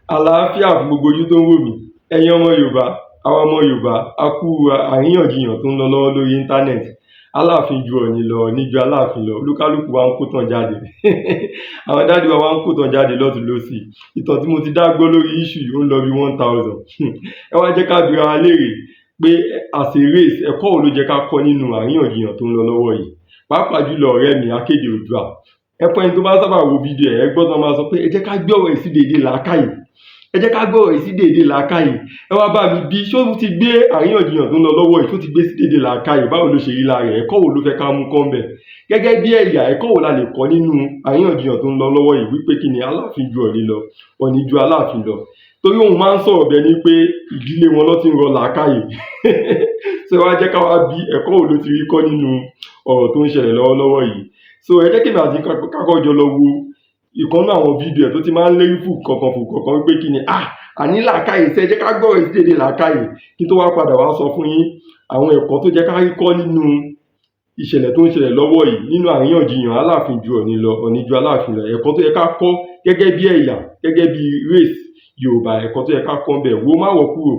Àlàáfíà fún gbogbo ojú tó ń wò mí. Ẹ̀yin ọmọ Yorùbá, àwa ọmọ Yorùbá, a kú àríyànjiyàn tó ń lọ lọ́wọ́ lórí íńtánẹ́ẹ̀tì. Aláàfin ju Ọ̀ọ̀nì lọ, Ọ̀ọ̀nì ju Aláàfin lọ, olúkálùkù wa ń kó tàn jáde. Àwọn dádì wa ń kó tàn jáde lọ́tùn lósì. Ìtàn tí mo ti dá gbọ́ lórí issue yìí ó ń lọ bí 1000. Ẹ wá jẹ́ ká bira wa léèrè pé as a race, ẹ̀kọ́ wo ló jẹ́ ká kọ́ nínú àríyànjiyàn tó ń lọ lọ́wọ́ yìí? Pàápàá jùlọ ọ̀rẹ́ mi Akéde Oòduà. Ẹ fún ẹni tó bá sábà wo fídíò ẹ̀ gbọ́ tán máa sọ pé ẹ jẹ́ ká gbé ọ̀rọ̀ yìí sí déédéé làákàyè. Ẹ jẹ́ ká gbé ọ̀rọ̀ yìí sí déédéé làákàyè. Ẹ wá bá mi bí ṣó ti gbé àríyànjiyàn tó ń lọ lọ́wọ́ yìí, ṣó ti gbé sí déédéé làákàyè? Báwo ló ṣe rí lára ẹ̀? Ẹ̀kọ́ wo ló fẹ́ ká mú kọ́ ńbẹ̀? Gẹ́gẹ́ bí ẹ̀yà, ẹ̀kọ́ wo la lè kọ́ nínú àríyànjiyàn tó ń lọ lọ́wọ́ yìí wípé kí ni Aláàfin ju Ọ̀ọ̀nì lọ, Ọ̀ọ̀nì ju Aláàfin lọ? Torí òun máa ń sọ̀rọ̀ bẹ́ẹ̀ ni pé ìdílé wọn ló ti ń rọ làákàyè. So wá jẹ́ ká wá bí ẹ̀kọ́ wo ló ti rí kọ́ nínú ọ̀rọ̀ tó ń ṣẹlẹ̀ lọ́wọ́lọ́wọ́ yìí. So ẹ jẹ́ kí èmi àti kákọ́ jọ lọ wo ìkànnì àwọn fídíò ẹ̀ tó ti máa ń lérí fún kankan wípé kí ni àní làákàyè ṣe, ẹ jẹ́ ká gbọ́rọ̀ sí déédéé làákàyè kí n tó wá padà wá sọ fún yín àwọn ẹ̀kọ́ tó jẹ́ ká rí kọ́ nínú ìṣẹ̀lẹ̀ tó ń ṣẹlẹ̀ lọ́wọ́ yìí nínú àríyànjiyàn Aláàfin ju Ọ̀ọ̀nì lọ, Ọ̀ọ̀nì ju Aláàfin lọ. Ẹ̀kọ́ tó yẹ ká kọ́ gẹ́gẹ́ bí ẹ̀yà, gẹ́gẹ́ bí race Yorùbá, ẹ̀kọ́ tó yẹ ká kọ́ ńbẹ̀. Wo má wọ̀ kúrò,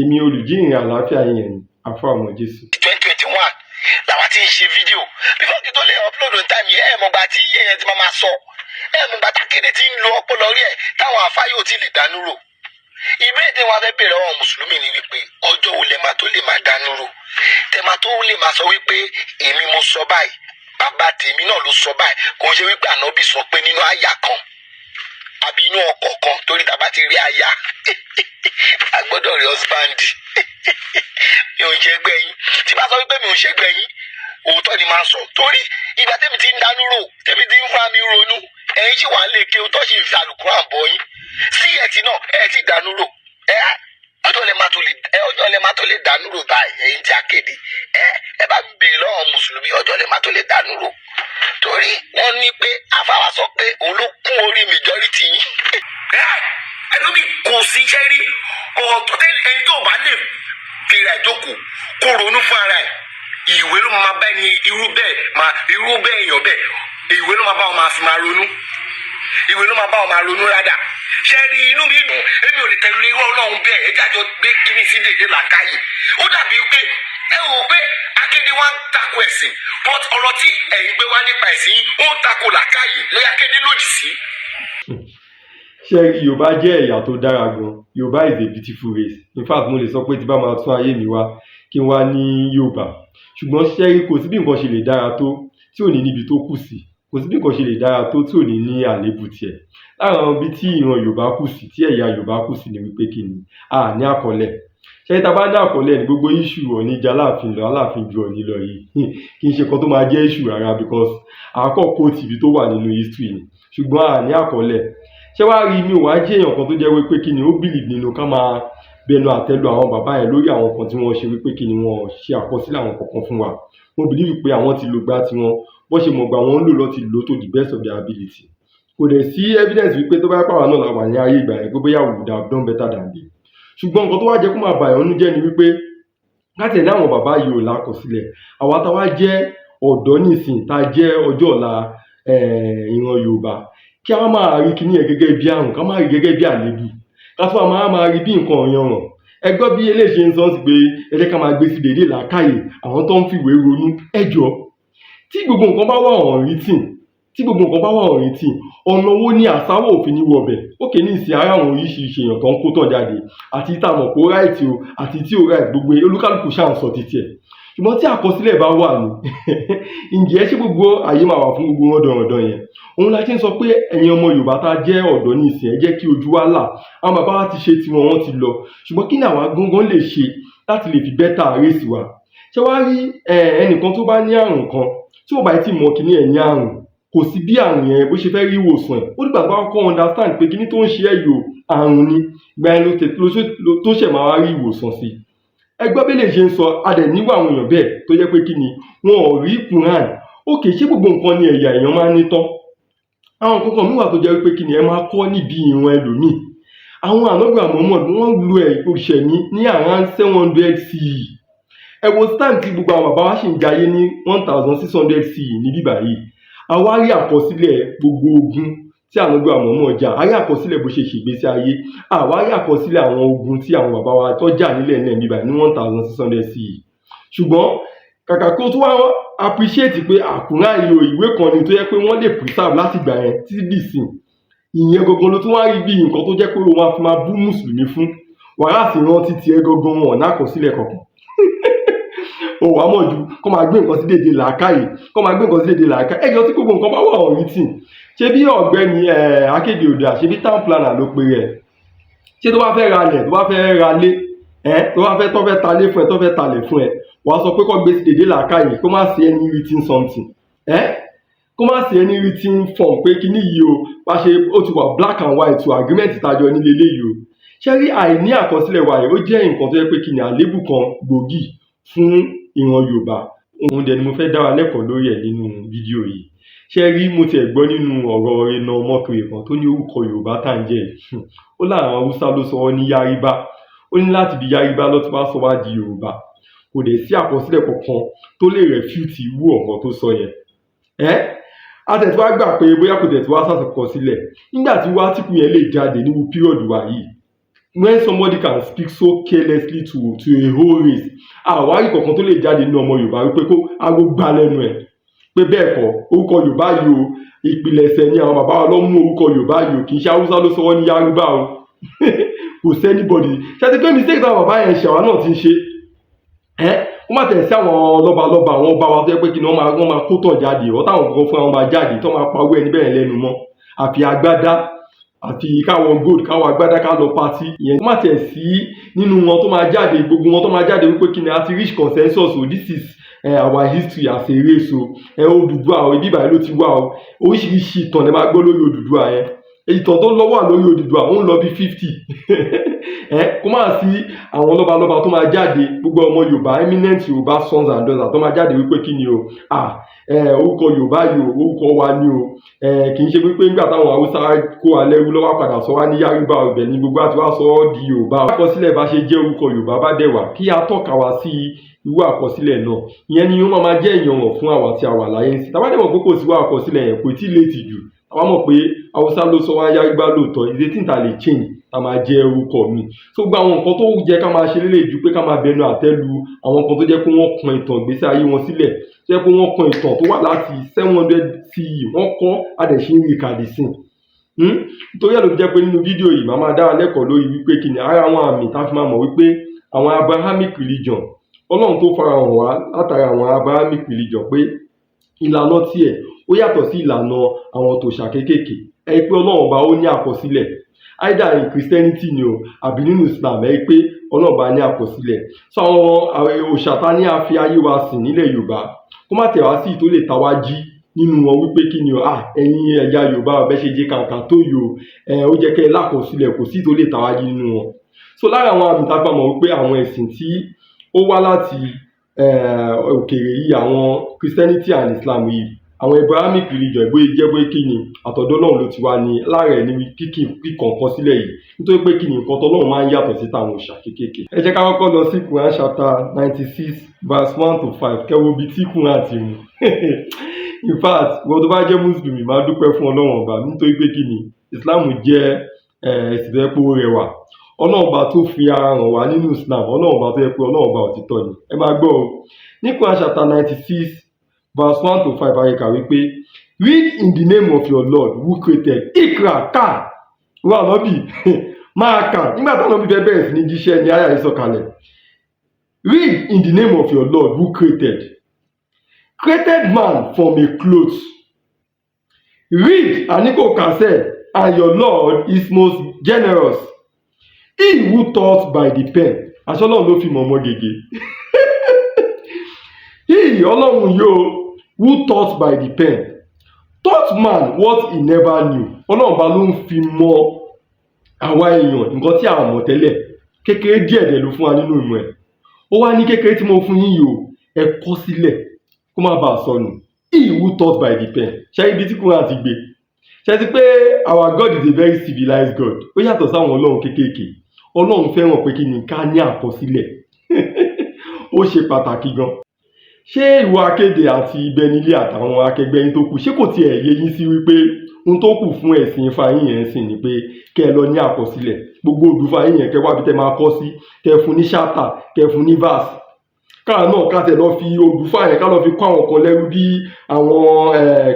èmi olùjíhìn àlàáfíà yẹn ni Àfáà Ọmọ Jésù. 2021 làwọn ti ń ṣe fídíò before kí tó lè upload on time yẹn mọ̀gbà tí yẹn ti máa sọ mọ̀gbà tákéde ti ń lo ọpọlọ rí ẹ̀ táwọn àfáà yóò ti lè dánú rò. Ìbéèrè tí wọn fẹ́ bèèrè àwọn mùsùlùmí ni wípé ọjọ́ wo lẹ máa tó lè máa dánú rò, tẹ máa tó lè máa sọ wípé èmi mo sọ báyìí, bàbá tèmi náà ló sọ báyìí, kò ń ṣe wípé ànábì sọ pé nínú àyà kan àbí inú ọkọ̀ kan, torí tàbá ti rí aya a gbọ́dọ̀ rí husband. Mi ò ń ṣe ẹgbẹ́ yín, tí bá sọ wípé mi ò ń ṣe ẹgbẹ́ yín òótọ́ ni máa sọ, torí ìgbà tẹ́mi ti ń dánú rò, tẹ́mi ti ń fa mi ronú, ẹ̀yin sì wà lè ké tó sì ń fi àlùkùrọ̀ àbọ̀ yín sí ẹ̀tì náà ẹ̀ ti dánú rò. Ọjọ́ lẹ máa tó lè dánú rò báyìí, ẹ̀yin tí Akéde ẹ bá mi béèrè lọ́wọ́ mùsùlùmí, ọjọ́ lẹ máa tó lè dánú rò, torí wọ́n ní pé àfáwà sọ pé òun ló kún orí majority yín. Ẹlòmíì kò sí iṣẹ́ rí ọ̀tọ̀ ẹni tó bá lè bèrè àjókòó kó ronú fún ara ẹ̀, ìwé ló máa bá ẹni irú bẹ́ẹ̀ èèyàn bẹ́ẹ̀, ìwé ló máa bá wọn máa fi máa ronú, ìwé ló máa bá wọn máa ronú rádà. Ṣé rí inú mi dùn, èmi ò lè tẹ̀lé irú Ọlọ́run bẹ́ẹ̀, ẹ jájọ gbé kíní sí dèdè làákàyè. Ó dàbí pé ẹ wò pé Akéde wá ń tako ẹ̀sìn, but ọ̀rọ̀ tí ẹ̀yin gbé wá nípa ẹ̀sìn ó ń tako làákàyè lẹ́yìn Akéde lòdì sí. Ṣé Yorùbá jẹ́ ẹ̀yà tó dára gan? Yorùbá is a beautiful race. In fact, mo lè sọ pé tí bá máa tún ayé mi wá kí n wá ní Yorùbá. Ṣùgbọ́n ṣé kò sí bí nǹkan ṣe lè dára tó tí ò ní níbi tó kù sí, kò sí bí nǹkan ṣe lè dára tó tí ò ní ní àléébù tiẹ̀. Lára àwọn ibi tí ìran Yorùbá kù sí, tí ẹ̀yà Yorùbá kù sí ni wípé kí ni ní àkọọ́lẹ̀. Ṣé tá bá ní àkọọ́lẹ̀ ní gbogbo issue Ọ̀ọ̀nì ju Aláàfin lọ, Aláàfin ju Ọ̀ọ̀nì lọ yìí kì í ṣe kan tó máa jẹ́ issue rárá, because àkọ́kọ́ tìbí tó wà nínú history ni, ṣùgbọ́n ní àkọọ́lẹ̀. Ṣé wàá rí, mi ò wá jẹ́ èèyàn kan tó jẹ́ wípé kí ni ó believe nínú ká máa bẹnu àtẹ́lu àwọn bàbá yẹn lórí àwọn kan tí wọ́n ṣe wípé kí ni wọ́n ṣe àkọsílẹ̀ àwọn kankan fún wa. Mo believe pé àwọn ti lò gbà tiwọn, bó ṣe mọ̀ gbà wọ́n ń lò lọ́ ti lò to the best of their ability. Kò dẹ̀ sí evidence wípé tó bá pàwọn náà la wà ní ayé ìgbà yẹn pé bóyá we would have done better than them. Ṣùgbọ́n nǹkan tó wá jẹ́ kó máa bàyàn nínú jẹ́ ni wípé láti ẹ̀dá àwọn bàbá yìí ò lákọsílẹ̀, àwa táwa jẹ́ ọ̀dọ́ nísìn, tá a jẹ́ ọjọ́ ọ̀la ìran Yorùbá, kí a máa rí kíní ẹ̀ gẹ́gẹ́ bí àrùn, ká máa rí gẹ́gẹ́ bí àléébù, ká fún wa máa rí bí nǹkan ọ̀yanràn. Ẹ gbọ́ bí eléyìí ṣe ń sọ sí pé ẹ jẹ́ ká máa gbé sí déédéé làákàyè, àwọn tó ń fìwé ronú. Ẹ jọ̀ọ́, tí gbogbo nǹkan bá wà ọ̀rìn tì, ọ̀nà wo ni àsáwọ̀ òfin ní wọbẹ̀? Ókè ní ìsìn ara àwọn oríṣiríṣi èèyàn tó ń kó tàn jáde, àti tá a mọ̀ pé ó ráìtì o àti tí ó ráìtì, gbogbo olúkálùkù ṣáà ń sọ títí ẹ̀. Ṣùgbọ́n tí àkọsílẹ̀ bá wà ní ǹjẹ́ ṣé gbogbo àyè máa wà fún gbogbo wọn dọ̀rọ̀dọ̀ yẹn? Òun la ti ń sọ pé ẹ̀yin ọmọ Yorùbá tá a jẹ́ ọ̀dọ́ ní ìsìn, ẹ jẹ́ kí ojú wa là. Àwọn bàbá wa ti ṣe tiwọn, wọ́n ti lọ, ṣùgbọ́n kí ni àwa gangan lè ṣe láti lè fi bẹ́tà race wa? Ṣé wàá rí ẹnìkan tó bá ní àrùn kan tí ò bá ti mọ̀ kíní ẹ̀ ní àrùn, kò sí bí àrùn yẹn bó ṣe fẹ́ rí ìwòsàn ẹ̀, ó dìgbà tó bá kọ́ understand pé kíní tó ń ṣe ẹ̀ yóò àrùn ni, ìgbà yẹn tó ṣẹ̀ máa wá rí ìwòsàn sí. Ẹgbẹ́ bí lè ṣe ń sọ, a dẹ̀ níwọ̀ àwọn èèyàn bẹ́ẹ̀ tó jẹ́ pé kí ni wọn ò rí Quran. Ókè, ṣé gbogbo nǹkan ni ẹ̀yà èèyàn máa ń ní tán? Àwọn kankan míì wà tó jẹ́ pé kí ni ẹ máa kọ́ níbi ìran ẹlòmíì. Àwọn ànábì Muhammad wọ́n lu òṣèlú ní around 700 CE. Ẹ wo stand tí gbogbo àwọn bàbá wa ṣì ń jayé ní 1600 CE ní bíbá yìí. Àwa rí àkọsílẹ̀ gbogbo ogun tí ànábì Muhammad jà, a rí àkọsílẹ̀ bó ṣe ṣègbésí ayé, àwa rí àkọsílẹ̀ àwọn ogun tí àwọn bàbá wa tó jà nílẹ̀ náà níbà ní 1600 CE. ṣùgbọ́n kàkà kó tó wá appreciate pé Quran yìí o, ìwé kan ni tó yẹ pé wọ́n lè preserve láti gbà yẹn títí dìsìn, ìyẹn gangan ló tún wá rí bí nǹkan tó jẹ́ pé o máa fi máa bú mùsùlùmí fún, wàhálà sì rántí tiẹ̀ gangan wọn lákọsílẹ̀ kankan. o wàá mọ̀ ju kó máa gbé nǹkan sí dédé làákàyè, ẹjọ́ tí gbogbo nǹkan bá wà on written. ṣé bí ọ̀gbẹ́ni Akéde Òdà, ṣe bí town planner ló pe rẹ̀, ṣé tó bá fẹ́ ralẹ̀, tó bá fẹ́ ralé, tó fẹ́ talé fún ẹ, tó fẹ́ talẹ̀ fún ẹ, wàá sọ pé kó gbé sí dédé làákàyè, kó má sí any written something, kó má sí any written form pé kíní yìí o bá ṣe ó ti wà black and white o, agreement ìtajọ nílé eléyìí o. ṣé rí àìní àkọsílẹ̀ wa yìí ó jẹ́ nǹkan tó yẹ pé kíni àléébù kan gbòógì fún ìran Yorùbá. Òun dẹ̀ ni mo fẹ́ dá wa lẹ́kọ̀ọ́ lórí ẹ̀ nínú fídíò yìí. ṣé rí mo tiẹ̀ gbọ́ nínú ọ̀rọ̀ iná ọmọkùnrin kan tó ní orúkọ Yorùbá tá à ń jẹ́ yìí, ó láwọn Haúsá ló sọ wọ́n ní Yáríbá, ó ní láti bí Yáríbá ló ti wá sọ wá di Yorùbá. Kò dẹ̀ sí àkọsílẹ̀ kankan tó lè refute irú ọ̀rọ̀ tó sọ yẹn. Àtẹ̀tí wá gbà pé bóyá kò tẹ̀ tí wá sàkọsílẹ̀ nígbà tí wátìkù yẹn lè jáde nínú píríọ̀dù wa yìí. When somebody can speak so carelessly to a whole race, àwárí kankan tó lè jáde nínú ọmọ Yorùbá wípé kó aago gbá lẹ́nu ẹ̀ pé bẹ́ẹ̀ kọ́ orúkọ Yorùbá yìí o, ìpìlẹ̀ṣẹ̀ ni àwọn bàbá wa ló mú orúkọ Yorùbá yìí o, kì í ṣe Haúsá ló sọ wọ́n ní Yárúbá o. kò sẹ́nibọ̀dì ṣáàtì pé mistake táwọn bàbá yẹn ṣe àwa náà ti ń ṣe. wọ́n máa tẹ̀ sí àwọn lọ́balọ́ba àwọn ọba wa tó yẹ pé kí ni wọ́n máa kó tọ̀ jáde, ọ̀ táwọn gangan fún àwọn máa jáde tó máa pawó ẹni bẹ́ẹ̀ lẹ́nu mọ́, àfi agbádá àti káwọn gold káwọn agbádá ká lọ pati. ìyẹn má tẹ̀ sí nínú wọn tó máa jáde, gbogbo wọn tó máa jáde wípé kí ni a ti reach consensus o, this is our history as a race o, Odùduwà o, ibi ìbàyẹ̀ ló ti wá o, oríṣiríṣi ìtàn lè máa gbọ́ lórí Odùduwà yẹn. ìtàn tó lọ́wọ́ lórí Odùduwà ó ń lọ bí 50. kó má sí àwọn lọ́balọ́ba tó máa jáde, gbogbo ọmọ Yorùbá eminent Yorùbá sons and daughters tó máa jáde wípé kí ni o, orúkọ Yorùbá yìí o, orúkọ wa ni o, kì í ṣe wípé nígbà táwọn Haúsá kó alẹ́rú lọ́wọ́ padà sọ wá ní Yárúbá ọbẹ̀ ní gbogbo àti wá sọ ọ́ di Yorùbá. àkọsílẹ̀ bá ṣe jẹ́ orúkọ Yorùbá bá dẹ̀ wà kí a tọ́ka wá sí irú àkọsílẹ̀ náà, ìyẹn ni ó máa jẹ́ ìyànwọ̀n fún àwa tí a wà láyé sí. tàbá dẹ̀ mọ̀ pé kò sí wá àkọsílẹ̀ yẹn kò tí ì létí jù, àwa mọ̀ pé Haúsá ló sọ wá Yárúbá lóòótọ́, ìrètí ìta lè change ká máa jẹ́ orúkọ mi. tó gba àwọn nǹkan tó jẹ́ ká máa ṣe lélẹ̀ ju pé ká máa bẹnu àtẹ́lu àwọn kan tó jẹ́ pé wọ́n kan ìtàn ìgbésí ayé wọn sílẹ̀, tó jẹ́ pé wọ́n kan ìtàn tó wà láti 700 CE wọ́n kọ́ àdẹ̀ṣe ń rí kàdé sí. nítorí ẹ̀ ló fi jẹ́ pé nínú fídíò yìí màá máa dára lẹ́kọ̀ọ́ lórí wípé kí ni ara àwọn àmì tá a fi máa mọ̀ wípé àwọn Abrahamic religion, Ọlọ́run tó farahàn wá látara àwọn Abrahamic religion pé ìlànà tiẹ̀ ó yàtọ̀ sí ìlànà àwọn tòṣà kéékèèké. ẹ pé Ọlọ́run ọba ó ní àkọsílẹ̀ either in Christianity ni o àbí nínú Islam, ẹ pé Ọlọ́run ọba ní àkọsílẹ̀. so àwọn òòṣà tá ní a fi ayé wa sìn nílẹ̀ Yorùbá kó má tẹ̀ wá sí tó lè ta wá jí nínú wọn wípé kí ni o, ẹ̀yin ẹ̀yà Yorùbá ọbẹ̀ ṣe jẹ́ kàǹkà tó yò ó jẹ́ kẹ́ ẹ lákọsílẹ̀, kò sí tó lè ta wá jí nínú wọn. so lára àwọn àmì tá a gbà mọ̀ wípé àwọn ẹ̀sìn tí ó wá láti òkèèrè yìí, àwọn Christianity and Islam yìí, àwọn Abrahamic religion ìbóyè jẹ́ bóyè kí ni àtọ̀dọ̀ náà ló ti wá ní lára ẹ̀ ní kíkàn sílẹ̀ yìí, nítorí pé kí ni nǹkan tọ́lọ́run máa ń yàtọ̀ sí táwọn òòṣà kéékèèké. ẹ jẹ́ ká kọ́kọ́ lọ sí Quran chapter 96 verse 1 to 5 kẹ́wọ́ bíi tí Quran ti mú. in fact wọ́n tó bá jẹ́ mùsùlùmí máa dúpẹ́ fún Ọlọ́run ọba, nítorí pé kí ni Islam jẹ́ ẹ̀sìn tó yẹ pé ó rẹwà. Ọlọ́run ọba tó fi ara hàn wá nínú Islam, Ọlọ́run ọba tó yẹ pé Ọlọ́run ọba òtítọ́ ni. ẹ máa gbọ́ o, ní Quran chapter 96 verse 1 to 5 ayé kàwé pé read in the name of your Lord who created. Ikra ká wà lọ́bì máa kà nígbà táwọn ọmọ bíbẹ́ bẹ̀rẹ̀ sí ní jíṣẹ́ ní àyà ìsọ̀kalẹ̀. Read in the name of your Lord who created man from a cloth. Read aniko kase, and your Lord is most generous. He who taught by the pen. Aṣọ Ọlọ́run ló fi mọ̀mọ́ gègé. He Ọlọ́run yóò who taught by the pen taught man what he never knew. Ọlọ́run bá ló ń fi mọ àwa èèyàn nǹkan tí a mọ̀ tẹ́lẹ̀, kékeré díẹ̀ dẹ̀ ló fún wa nínú ìmọ̀ ẹ̀. ó wá ní kékeré tí mo fún yín yìí o, ẹ kọ sílẹ̀ kó má bàa sọnù. He who taught by the pen. ṣé ibi tí Quran ti gbé, ṣé ti pé our God is a very civilized God, ó yàtọ̀ sáwọn Ọlọ́run kéékèèké. Ọlọ́run fẹ́ràn pé kí ni ká ní àkọsílẹ̀. ó ṣe pàtàkì gan. ṣé ìwọ Akéde àti Ìbẹ́nilé àtàwọn akẹgbẹ́ yín tó kù, ṣé kò tiẹ̀ yé yín sí wípé ohun tó kù fún ẹ̀sìn Ifá yín yẹn sìn ni pé kẹ́ ẹ lọ ní àkọsílẹ̀ gbogbo odù Ifá yín yẹn kẹ́ wá bí tẹ́ máa kọ́ sí, kẹ́ fún ní ṣáptà, kẹ́ fún ní verse. Káà náà ká tẹ̀ lọ fi odù Ifá yẹn ká lọ fi kọ́ àwọn kan lẹ́rú bí àwọn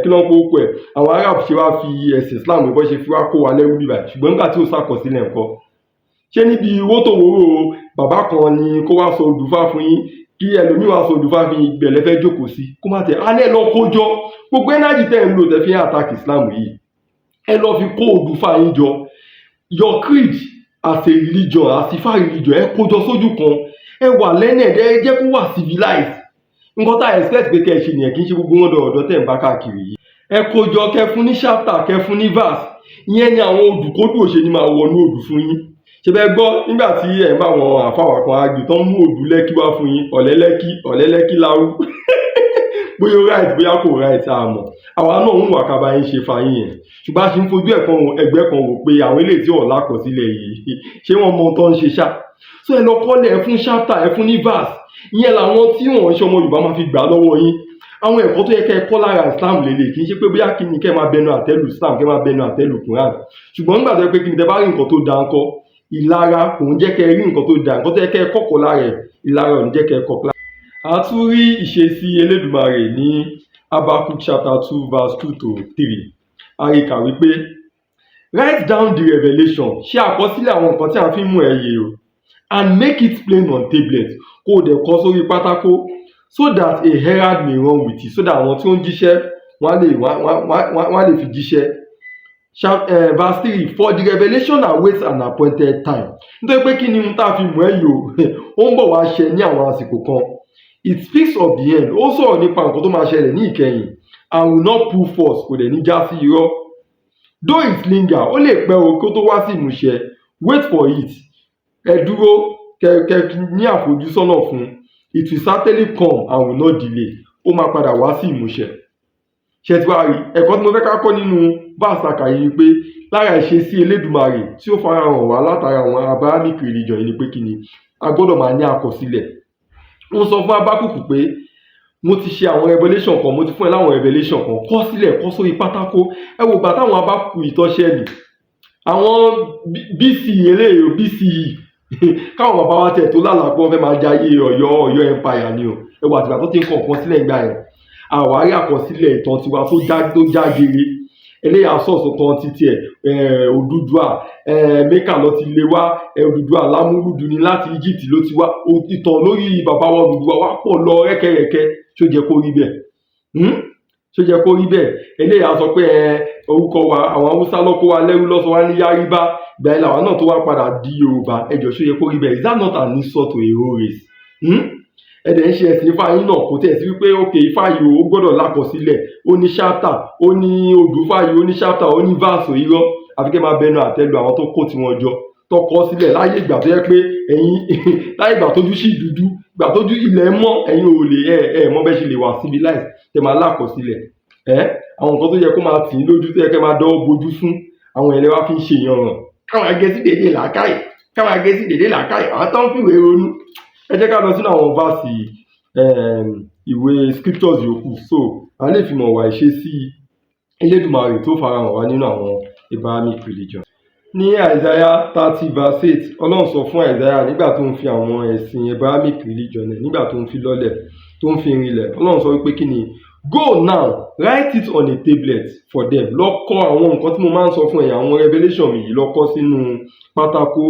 kí ló ń pọ̀ òkú ẹ̀ àwọn Arab ṣe wá fi ẹ̀sìn Islam ìbọn ṣe fi wá kó wa lẹ́rú bíbà, ṣùgbọ́n nígbà tí ó ṣàkọsílẹ̀ nǹkan ṣé níbi wótòwóró bàbá kan ni kó wá sọ odù Ifá fún yín kí ẹlòmíì wá sọ odù Ifá fún yín gbẹ̀lẹ́ fẹ́ jókòó sí kó má tẹ̀ alẹ́ lọ kójọ gbogbo ẹnájì tẹ́ ń lò tẹ́ fi ń attack Islam yìí ẹ lọ fi kó odù Ifá yín jọ. Your creed as a religion as Ifá religion ẹ kójọ sójú kan, ẹ wà learned, ẹ jẹ́ kó wà civilized. Nǹkan tá a expect pé kẹ́ ẹ ṣe nìyẹn, kì í ṣe gbogbo wọn dọ̀dọ̀ tẹ̀ ń bá káàkiri yìí. Ẹ kójọ kẹ́ fún ní chapter, kẹ́ fún ní verse, ìyẹn ni àwọn odùkódù òṣè ni máa wọnú odù fún yín. Ṣé bẹ́ẹ̀ gbọ́ nígbà tí ẹ̀ ń bá àwọn àfáwà kan àgbì tán mú odù Lẹ́kí wá fún yín, ọ̀lẹ́ Lẹ́kí láwú bóyá ó right bóyá kò right àmọ́ àwa náà ń wà kábà yín ṣe fa yín yẹn, ṣùgbọ́n a ṣì ń fojú ẹgbẹ́ kan wò pé àwọn eléyìí tí ọ̀la kọ̀ sílẹ̀ yìí ṣé wọ́n mọ tó ń ṣe ṣá. So ẹ lọ kọ́lẹ̀ ẹ fún chapter, ẹ fún ní verse, ìyẹn làwọn tí wọ́n ń ṣe ọmọ Yorùbá máa fi gbà lọ́wọ́ yín. Àwọn ẹ̀kọ́ tó yẹ kẹ́ ẹ kọ́ lára Islam lélẹ̀, kì í ṣe pé bóyá kí ni kẹ́ máa bẹnu àtẹ́lù Islam, kẹ́ máa bẹnu àtẹ́lù Quran, ṣùgbọ́n nígbà tó yẹ pé kí ni tẹ́ bá rí nǹkan tó da ńkọ́, ìlara kò ń jẹ́ kẹ́ ẹ rí nǹkan tó da, nǹkan tó yẹ kẹ́ ẹ kọ́kọ́ lára ẹ̀, ìlara ò ní jẹ́ kẹ́ ẹ kọ́. A tún rí ìṣesí Elédùmarè ní Habakkuk chapter 2 verse 2 to 3. A rí kà wípé write down the revelation, ṣe àkọsílẹ̀ àwọn nǹkan tí a fi ń mú ẹ yé o, and make it plain on tablet, kó o dẹ̀ kọ sórí pátákó, so that a herald may run with it, so that àwọn tí ó ń jíṣẹ́ wọ́n á lè fi jíṣẹ́. Verse 3, for the revelation awaits an appointed time. Nítorí pé kí ni ohun tá a fi mú ẹ yé o, ó ń bọ̀ wá ṣẹ ní àwọn àsìkò kan. It speaks of the end, ó sọ̀rọ̀ nípa nǹkan tó máa ṣẹlẹ̀ ní ìkẹyìn, and will not prove false, kò dẹ̀ ní já sí irọ́. Though it linger, ó lè pẹ́ o kó tó wá sí ìmúṣẹ, wait for it, ẹ dúró kẹ ní àfojúsọ́nà fún, it will certainly come and will not delay, ó máa padà wá sí ìmúṣẹ. Ṣé ti wá rí ẹ̀kọ́ tí mo fẹ́ ká kọ́ nínú verse àkàyè ni pé lára ìṣesí Elédùmarè tí ó farahàn wá látara àwọn Abrahamic religion yìí ni pé kí ni a gbọ́dọ̀ máa ní àkọsílẹ̀. Wọ́n sọ fún Habakkuk pé mo ti ṣe àwọn revelation kan, mo ti fún ẹ láwọn revelation kan, kọ sílẹ̀, kọ sórí pátákó. Ẹ wò gbà táwọn Habakkuk ìtọ́ṣẹ́ nì àwọn BC eléyìí BCE káwọn bàbá wa tẹ̀ tó lálàá pé wọ́n fẹ́ máa jayé Ọ̀yọ́ empire ni o. Ẹ wò àtìgbà tó ti ń kọ nǹkan sílẹ̀ ìgbà yẹn àwárí àkọsílẹ̀ ìtàn tiwa tó já gere. Eléyà sọ̀sọ̀ kan títí ẹ̀ Odùduwà Mẹ́kà ló ti lé wá, Odùduwà Lámúrúdù ni láti Egypt ló ti wá. Ìtàn lórí bàbá wa Odùduwà wá pọ̀ lọ rẹ́kẹrẹ́kẹ́, ṣó jẹ́ kó rí bẹ́ẹ̀? Ṣó jẹ́ kó rí bẹ́ẹ̀? Eléyà sọ pé orúkọ wa àwọn Haúsá ló kó wa lẹ́rú lọ́sọ wá ní Yáríbá, ìgbà yẹn làwọn náà tó wá padà di Yorùbá. Ẹ jọ̀ọ́ ṣó yẹ kó rí bẹ́ẹ̀? Is that not an insult to a whole race? Ẹ̀dẹ̀ ń ṣe ẹ̀sìn Ifá yín náà kò tẹ̀ sí wípé òkè Ifá yìí ó gbọ́dọ̀ lákọsílẹ̀, ó ní chapter, ó ní odù Ifá yìí ó ní chapter, ó ní verse irọ́, àfi kẹ́ máa bẹnu àtẹ́lu àwọn tó kó tiwọn jọ tó kọ sílẹ̀ láyé ìgbà tó yẹ pé ẹ̀yin láyé ìgbà tójú sí dúdú, ìgbà tójú ilẹ̀ mọ́, ẹ̀yin ò lè mọ́ bẹ́ẹ̀ ṣe lè wà civilized tẹ́ máa lákọsílẹ̀. Àwọn nǹkan tó yẹ kó máa tì í lójú tó yẹ kẹ́ máa dọ́wọ́ bojú fún àwọn ẹlẹ́wà fi ń ṣe ìyanràn, káwọn agẹ́sí dèdè làákàyè, àwọn tó ń fìwé ronú. Ẹ jẹ́ ká lọ sínú àwọn verse ìwé scriptures yòókù, so a lè fi mọ̀ wá ìṣesí Elédùmarè tó farahàn wá nínú àwọn Abrahamic religion. Ní Isaiah 30 verse 8, Ọlọ́run sọ fún Isaiah nígbà tó ń fi àwọn ẹ̀sìn Abrahamic religion ẹ̀ nígbà tó ń fi lọ́lẹ̀ tó ń fi rinlẹ̀. Ọlọ́run sọ wípé kí ni, go now, write it on a tablet for them. Lọ kọ àwọn nǹkan tí mo máa ń sọ fún ẹ̀yin àwọn revelation mi yìí, lọ kọ sínú pátákó.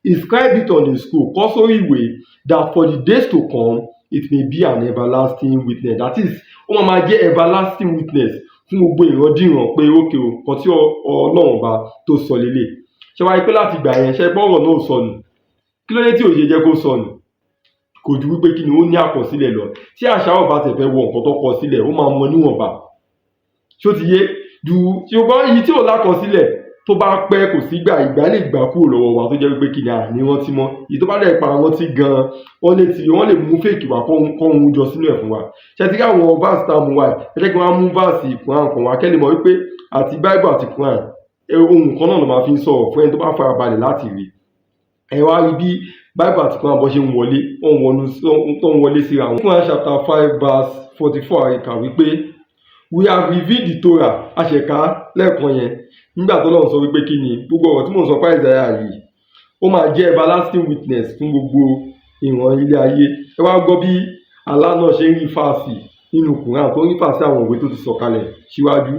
Inscribe it on the scroll, kọ sórí ìwé, that for the days to come it may be an everlasting witness. That is, ó máa jẹ́ everlasting witness fún gbogbo ìrandíran pé ókè o kan tí Ọlọ́run ọba tó sọ lélẹ̀. Ṣé wáyé pé láti gbà yẹn ṣe gbọ́rọ̀ náà sọnù? Kí ló dé tí òye jẹ́ kó sọnù? Kò ju wípé kí ni ó ní àkọsílẹ̀ lọ. Tí àṣà ọba tẹ̀ fẹ́ wọ nǹkan tó kọ sílẹ̀, ó máa mọ níwọ̀nba. Ṣó ti yé? Ṣùgbọ́n èyí tí ò lákọsílẹ̀ tó bá pẹ́ kò sí ìgbà lè gbà kúrò lọ́wọ́ wa tó jẹ́ wípé kí ni àní rántí mọ́. Èyí tó bá lè pa rántí gan-an wọ́n lè mú fèkì wá kọ́ ohun jọ sínú ẹ̀ fún wa. Ṣé ti rí àwọn verse tá a mú wa ẹ̀? Ẹ jẹ́ kí wọ́n á mú verse Quran kan wá kẹ́lẹ́ mọ̀ wípé àti Bible àti Quran ohun kan náà ló máa fi ń sọ̀rọ̀ fún ẹni tó bá farabalẹ̀ láti rí. Ẹ wá rí bí Bible àti Quran bó ṣe ń wọlé, tó ń wọlé síra wọn. Quran chapter 5 verse 44 àríkà wípé we have revealed the Torah àṣẹ̀ká lẹ́ẹ̀kan yẹn nígbà tó lọ́run sọ wípé kí ni gbogbo ọ̀rọ̀ tí mò ń sọ fún Isaiah yìí ó máa jẹ́ everlasting witness fún gbogbo ìran ilé ayé. Ẹ wá gbọ́ bí Allah náà ṣe ń rí fàásì nínú Quran tó ń rí fàásì àwọn òwe tó ti sọ̀kalẹ̀ síwájú.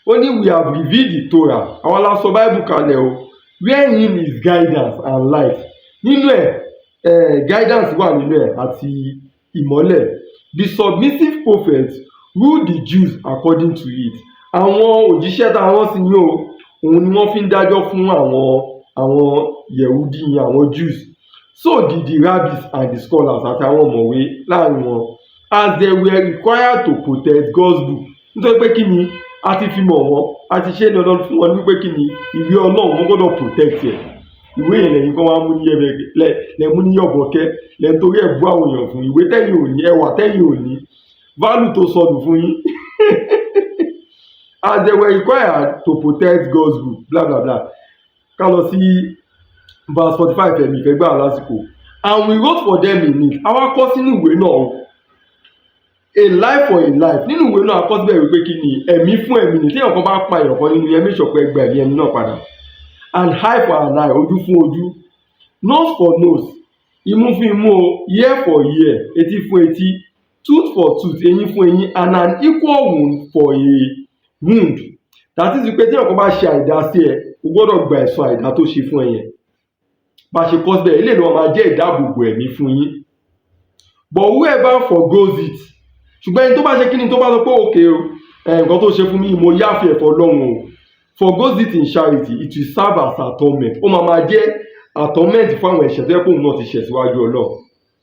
Ó ní we have revealed the Torah, àwọn la sọ Bible kalẹ̀ o, wherein is guidance and light. Nínú guidance wà nínú ẹ̀ àti ìmọ́lẹ̀. The submissive prophets rule the Jews according to it. Àwọn òjíṣẹ́ tá a rán sí yín o, òun ni wọ́n fi ń dájọ́ fún àwọn Yehudi, àwọn Jews. So did the rabbis and the scholars àti àwọn ọ̀mọ̀wé láàrin wọn, as they were required to protect God's book. Nítorí pé kí ni a ti fi mọ̀ wọ́n, a ti ṣe dandan fún wọn wípé kí ni ìwé Ọlọ́run wọ́n gbọ́dọ̀ protect ẹ̀. Ìwé yẹn lẹ́yìn kan wá mú ní lẹ́mú ní yọ̀bọ̀kẹ́ lẹ́yìn torí ẹ̀ bú àwọn èèyàn fún ìwé tẹ́yìn ò ní, ẹwà tẹ́yìn ò ní, value tó sọnù fún yín. As they were required to protect God's book, blah blah blah. Ká lọ sí verse 45 ẹ̀mí ìfẹ́ gbà lásìkò. And we wrote for them in it. Àwa kọ sínú ìwé náà a life for a life. Nínú ìwé náà a kọ síbẹ̀ wípé kí ni ẹ̀mí fún ẹ̀mí ni. Tí èèyàn kan bá pa èèyàn kan nínú ẹ̀mí ìṣọ̀pẹ́ ẹgbẹ́ ẹ̀mí náà padà. And eye for an eye, ojú fún ojú. Nose for nose, imú fún imú o, ear for ear, etí fún etí, tooth for tooth, eyín fún eyín, and an equal wound for a wound. That is wípé tí èèyàn kan bá ṣe àìdá sí ẹ, o gbọ́dọ̀ gba ẹ̀san àìdá tó ṣe fún ẹ yẹn. Bá ṣe kọ́ síbẹ̀ eléyìí ló máa jẹ́ ìdáàbòbò ẹ̀mí fún yín. But whoever forgoes it, ṣùgbọ́n ẹni tó bá ṣe kí ni tó bá sọ pé òkè o nǹkan tó ṣe fún mi mo yáfẹ́ ẹ̀fọ́ Ọlọ́run o, forgoes it in charity, it will serve as atonement. Ó máa jẹ́ atonement fún àwọn ẹ̀ṣẹ̀ tó yẹ kó òun náà ti ṣẹ̀ síwájú Ọlọ́run.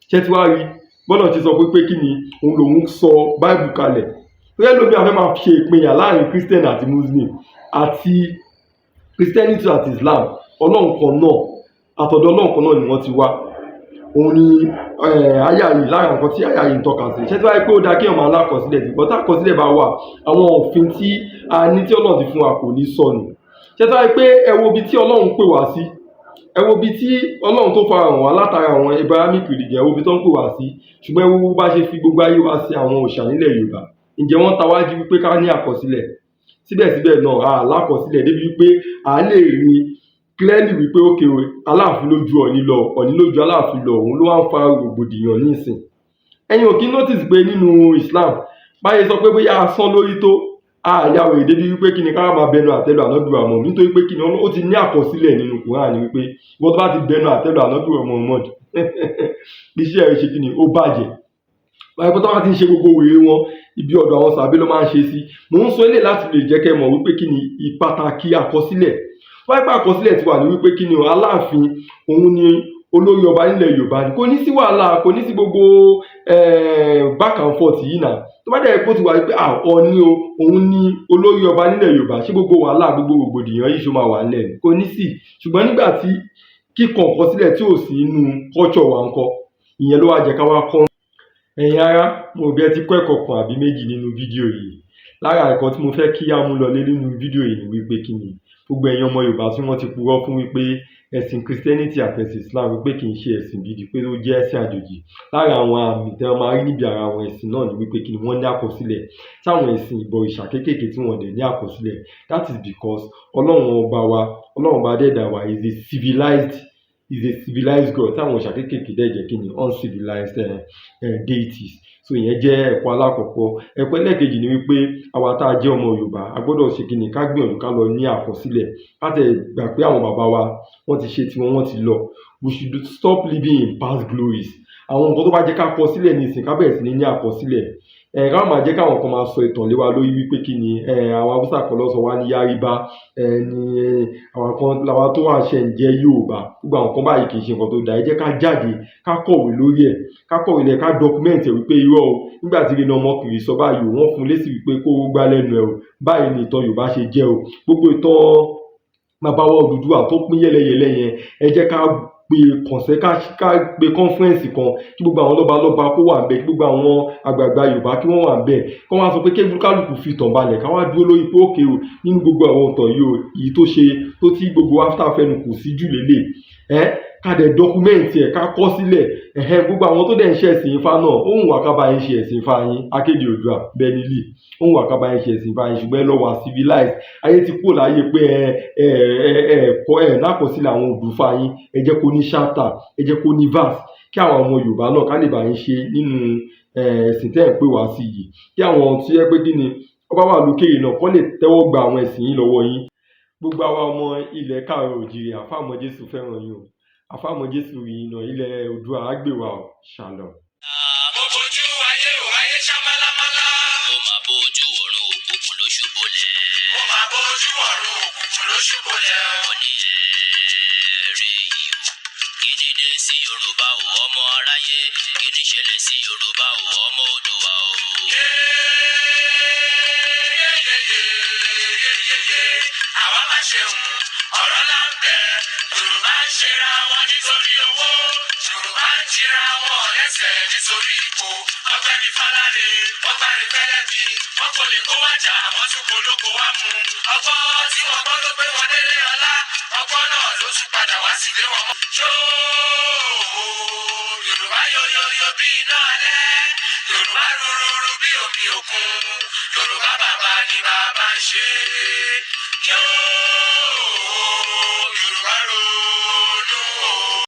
Ṣé tí wàá rí bọ́lá ti sọ pé kí ni òun lòun sọ Bible kalẹ̀. Bóyá lómi àfẹ́ máa ṣe ìpínyà láàrin Christian àti Muslim àti Christianity àti Islam, Ọlọ́run kan náà àtọ̀dọ̀ Ọlọ́run kan náà ni wọ́n ti wá. Òun ni àyà yìí lára nǹkan tí àyà yìí ń tọ́ka sí. Ṣé tí wàá pé ó dáa kí ọmọ alákọsílẹ̀ tí bọ́tà àkọsílẹ̀ bá wà àwọn òfin tí a ní tí Ọlọ́run ti fún wa kò ní sọnù. Ṣé tí wàá pé ẹ wo ibi tí Ọlọ́run pè wá sí, ẹ wo ibi tí Ọlọ́run tó fara hàn wá látara àwọn Abrahamic religion, ẹ wo ibi tó ń pè wá sí, ṣùgbọ́n ẹ wo bá ṣe fi gbogbo ayé wá sí àwọn òòṣà nílẹ̀ Yorùbá. Ǹjẹ́ wọ́n ta wájú wípé ká ní àkọsílẹ̀? Síbẹ̀síbẹ̀ náà lákọsílẹ̀ débi wípé a lè rí clearly wípé ókè o Aláàfin lójú Ọ̀ọ̀ni lọ, Ọ̀ọ̀ni lójú Aláàfin lọ, òun ló wá ń fa rògbòdìyàn nísìn. Ẹ̀yin ò kí notice pé nínú Islam báyìí sọ pé bóyá asán lórí tó àyàwó èdè bí wípé kí ni ká máa bẹnu àtẹ́lù ànábì Muhammad, nítorí pé kí ni ó ti ní àkọsílẹ̀ nínú Quran wípé wọ́n tó bá ti bẹnu àtẹ́lù ànábì Muhammad iṣẹ́ rẹ̀ ṣe kí ni ó bàjẹ́. Báyìí pé tó bá ti ń ṣe gbogbo wèrè wọn ibi ọ̀dọ̀ àwọn sàbí ló máa ń ṣe sí. Mò ń sọ eléyìí láti lè jẹ́ kẹ́ mọ̀ wípé kí ni ìpàtàkì àkọsílẹ̀. Wáyé pé àkọsílẹ̀ ti wà ní wípé kí ni Aláàfin òun ni olórí ọba nílẹ̀ Yorùbá ni kò ní sí wàhálà, kò ní sí gbogbo back and forth yìí náà. Tó bá dẹ̀ pé ó ti wà wípé Ọ̀ọ̀ni o òun ni olórí ọba nílẹ̀ Yorùbá, ṣé gbogbo wàhálà gbogbo rògbòdìyàn yìí ṣó máa wà nílẹ̀ ni? Kò ní sí. Ṣùgbọ́n nígbà tí kíkọ àkọsílẹ̀ tí ò sí inú culture wa ńkọ́, ìyẹn ló wá jẹ́ ká wá kọ́. Ẹ̀yin ará, mo rò bí ẹ ti kọ́ ẹ̀kọ́ kan àbí méjì nínú fídíò yìí. Lára ẹ̀kọ́ tí mo fẹ́ kí á mú lọlé nínú fídíò yìí ni wípé kí ni gbogbo ẹ̀yin ọmọ Yorùbá tí wọ́n ti purọ́ fún wípé ẹ̀sìn Christianity àti ẹ̀sìn Islam wípé kì í ṣe ẹ̀sìn gidi, pé ó jẹ́ ẹ̀sìn àjòjì. Lára àwọn àmì tí wọ́n máa rí níbi ara àwọn ẹ̀sìn náà ni wípé kí ni wọ́n ní àkọsílẹ̀. Táwọn ẹ̀sìn ìbọ̀rìṣà kéékèèké tí wọ́n dẹ̀ ní àkọsílẹ̀. That is because Ọlọ́run ọba wa, Ọlọ́run ọba dẹ́dà wa is a civilized God. Táwọn òòṣà kéékèèké dẹ̀ jẹ́ kí ni uncivilized deities. So ìyẹn jẹ́ ẹ̀kọ́ alákọ̀ọ́kọ́. Ẹ̀kọ́ ẹlẹ́ẹ̀kejì ni wípé àwa tá a jẹ́ ọmọ Yorùbá a gbọ́dọ̀ ṣe kí ni ká gbìyànjú ká lọ ní àkọsílẹ̀. Ká tẹ̀ gbà pé àwọn bàbá wa wọ́n ti ṣe tiwọn, wọ́n ti lọ. We should stop living in past glories. Àwọn nǹkan tó bá jẹ́ ká kọ sílẹ̀ ní ìsìn ká bẹ̀rẹ̀ sí ní àkọsílẹ̀. Ká máa jẹ́ káwọn kan máa sọ ìtàn lé wa lórí wípé kí ni àwọn Haúsá kan lọ sọ wá ní Yáríbá, ní àwọn kan làwa tó wà ṣẹ̀ ń jẹ́ Yorùbá. Gbogbo àwọn kan báyìí kì í ṣe nǹkan tó dáa. Ẹ jẹ́ ká jáde ká kọ̀wé lórí ẹ̀, ká kọ̀wé lẹ̀ ká document ẹ̀ wípé irọ́ o nígbà tí Rínà Ọmọkùnrin sọ báyìí wọ́n fún lésì wípé kó gbá lẹ́nu ẹ̀ o, báyìí ni ìtàn Yorùbá ṣe jẹ́ o. Gbogbo ìtàn bàbá wa Odùduwà tó pín yẹ́lẹyẹ̀lẹ yẹn ẹ jẹ́ ká ká pe conference kan kí gbogbo àwọn lọ́balọ́ba kó wà ńbẹ̀, kí gbogbo àwọn àgbààgbà Yorùbá kí wọ́n wà ńbẹ̀, kí wọ́n wá sọ pé kí kálukú fi ìtàn balẹ̀ ká wá dúró lórí pé òkè o nínú gbogbo àwọn ìtàn yìí o èyí tó ṣe tó tí gbogbo after fẹnu kù sí jù lélẹ̀ ká dẹ̀ dọ́kúmẹ́ǹtì ẹ̀ ká kọ́ sílẹ̀ gbogbo àwọn tó dẹ̀ ń ṣe ẹ̀sìn Ifá náà ó wù wá ká bá yín ṣe ẹ̀sìn Ifá yín Akéde Oòduà Benny ó wù wá ká bá yín ṣe ẹ̀sìn Ifá yín ṣùgbọ́n ẹ lọ wà civilized ayé ti kúrò láyé pé ẹ lákọsílẹ̀ àwọn òdùfá yín ẹ jẹ́ kó ní chapter ẹ jẹ́ kó ní verse kí àwọn ọmọ Yorùbá náà ká lè bá yín ṣe nínú ẹ̀sìn tẹ́ ẹ̀ ń pè wá sí yìí kí àwọn tí ẹ pé kí ni ọba wà lókèrè náà kọ́ lè tẹ́wọ́ gba àwọn ẹ̀sìn yín lọ́wọ́ yín gbogbo àwa ọmọ ilẹ̀ káàárọ̀ oòjíire àfàmọ́ Jésù fẹ́ràn yín o àfàmọ́ Jésù yìí náà ilẹ̀ Oòduà á gbè wá o Shalom. mo bójú ayé ò ayé ṣá málámálá. mo máa bójú ọ̀run òkùnkùn ló ṣubúlẹ̀. mo máa bójú ọ̀run òkùnkùn ló ṣubúlẹ̀. mo ní ẹ̀ẹ́rẹ́ yìí o kí ni dé sí Yorùbá o ọmọ aráyé kí ni ṣẹlẹ̀ sí Yorùbá o ọmọ Oòduà o. àwa máa ṣeun ọ̀rọ̀ là ń bẹ̀ Yorùbá ń ṣera wọn nítorí owó Yorùbá ń jìra wọn lẹ́sẹ̀ nítorí ipò ọ̀gbẹ́ni Fálànà ọ̀gbẹ́ni Fẹ́lẹ́bí wọ́n kò lè kó wájà wọ́n tún polówó wá mú ọgbọ́n tí wọ́n gbọ́ ló gbé wọn délé ọlá ọgbọ́n náà ló tún padà wá sílé wọn mọ́. Yorùbá yoyoyo bí iná alẹ́ Yorùbá rúrúrú bí omi òkun Yorùbá bàbá ni bàbá ń ṣe.